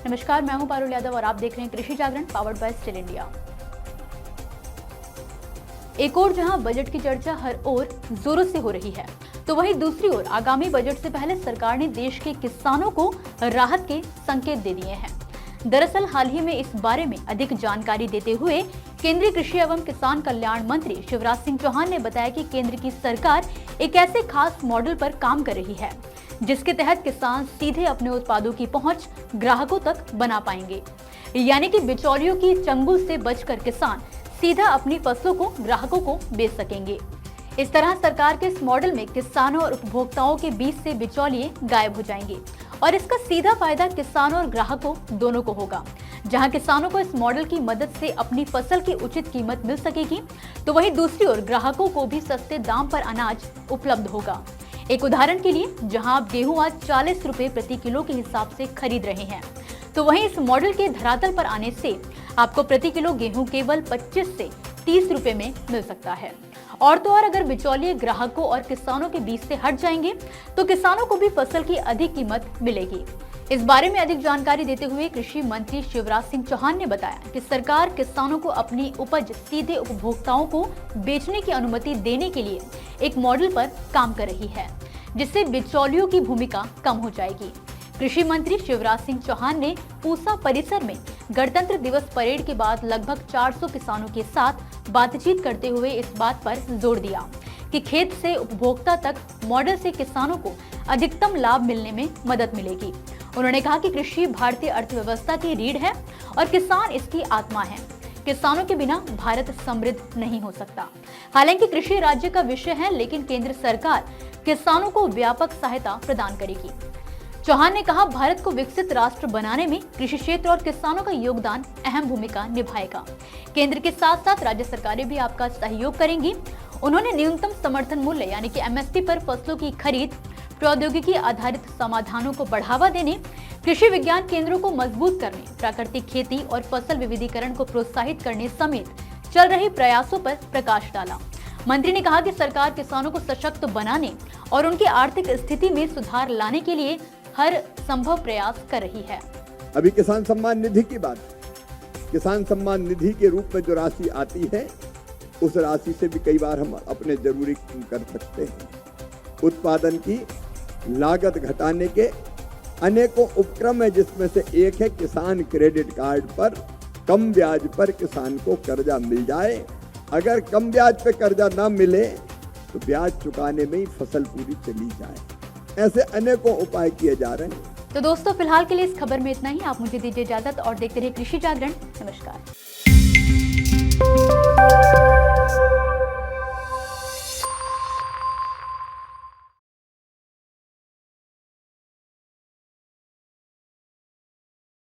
नमस्कार, मैं हूं पारुल यादव और आप देख रहे हैं कृषि जागरण पावर्ड बाय स्टिल इंडिया। एक ओर जहां बजट की चर्चा हर ओर जोरों से हो रही है, तो वहीं दूसरी ओर आगामी बजट से पहले सरकार ने देश के किसानों को राहत के संकेत दे दिए हैं। दरअसल हाल ही में इस बारे में अधिक जानकारी देते हुए केंद्रीय कृषि एवं किसान कल्याण मंत्री शिवराज सिंह चौहान ने बताया कि केंद्र की सरकार एक ऐसे खास मॉडल पर काम कर रही है जिसके तहत किसान सीधे अपने उत्पादों की पहुंच ग्राहकों तक बना पाएंगे। यानी कि बिचौलियों की चंगुल से बचकर किसान सीधा अपनी फसलों को ग्राहकों को बेच सकेंगे। इस तरह सरकार के इस मॉडल में किसानों और उपभोक्ताओं के बीच से बिचौलिए गायब हो जाएंगे और इसका सीधा फायदा किसानों और ग्राहकों दोनों को होगा। जहां किसानों को इस मॉडल की मदद से अपनी फसल की उचित कीमत मिल सकेगी, तो वहीं दूसरी ओर ग्राहकों को भी सस्ते दाम पर अनाज उपलब्ध होगा। एक उदाहरण के लिए, जहां आप गेहूं आज 40 रुपए प्रति किलो के हिसाब से खरीद रहे हैं, तो वहीं इस मॉडल के धरातल पर आने से आपको प्रति किलो गेहूं केवल 25 से 30 रुपए में मिल सकता है। और तो और अगर बिचौलिए ग्राहकों और किसानों के बीच से हट जाएंगे, तो किसानों को भी फसल की अधिक कीमत मिलेगी। इस बारे में अधिक जानकारी देते हुए कृषि मंत्री शिवराज सिंह चौहान ने बताया कि सरकार किसानों को अपनी उपज सीधे उपभोक्ताओं को बेचने की अनुमति देने के लिए एक मॉडल पर काम कर रही है, जिससे बिचौलियों की भूमिका कम हो जाएगी। कृषि मंत्री शिवराज सिंह चौहान ने पूसा परिसर में गणतंत्र दिवस परेड के बाद लगभग 400 किसानों के साथ बातचीत करते हुए इस बात पर जोर दिया कि खेत से उपभोक्ता तक मॉडल से किसानों को अधिकतम लाभ मिलने में मदद मिलेगी। उन्होंने कहा कि कृषि भारतीय अर्थव्यवस्था की रीढ़ है और किसान इसकी आत्मा है। किसानों के बिना भारत समृद्ध नहीं हो सकता। हालांकि कृषि राज्य का विषय है, लेकिन केंद्र सरकार किसानों को व्यापक सहायता प्रदान करेगी। चौहान ने कहा, भारत को विकसित राष्ट्र बनाने में कृषि क्षेत्र और किसानों का योगदान अहम भूमिका निभाएगा। केंद्र के साथ साथ राज्य सरकारें भी आपका सहयोग करेंगी। उन्होंने न्यूनतम समर्थन मूल्य यानी कि MSP पर फसलों की खरीद, प्रौद्योगिकी आधारित समाधानों को बढ़ावा देने, कृषि विज्ञान केंद्रों को मजबूत करने, प्राकृतिक खेती और फसल विविधीकरण को प्रोत्साहित करने समेत चल रहे प्रयासों पर प्रकाश डाला। मंत्री ने कहा कि सरकार किसानों को सशक्त बनाने और उनकी आर्थिक स्थिति में सुधार लाने के लिए हर संभव प्रयास कर रही है। अभी किसान सम्मान निधि की बात, किसान सम्मान निधि के रूप में जो राशि आती है, उस राशि से भी कई बार हम अपने जरूरी कर सकते हैं। उत्पादन की लागत घटाने के अनेकों उपक्रम है, जिसमें से एक है किसान क्रेडिट कार्ड पर कम ब्याज पर किसान को कर्जा मिल जाए। अगर कम ब्याज पे कर्जा ना मिले तो ब्याज चुकाने में ही फसल पूरी चली जाए। ऐसे अनेकों उपाय किए जा रहे हैं। तो दोस्तों, फिलहाल के लिए इस खबर में इतना ही। आप मुझे दीजिए इजाजत और देखते रहिए कृषि जागरण। नमस्कार।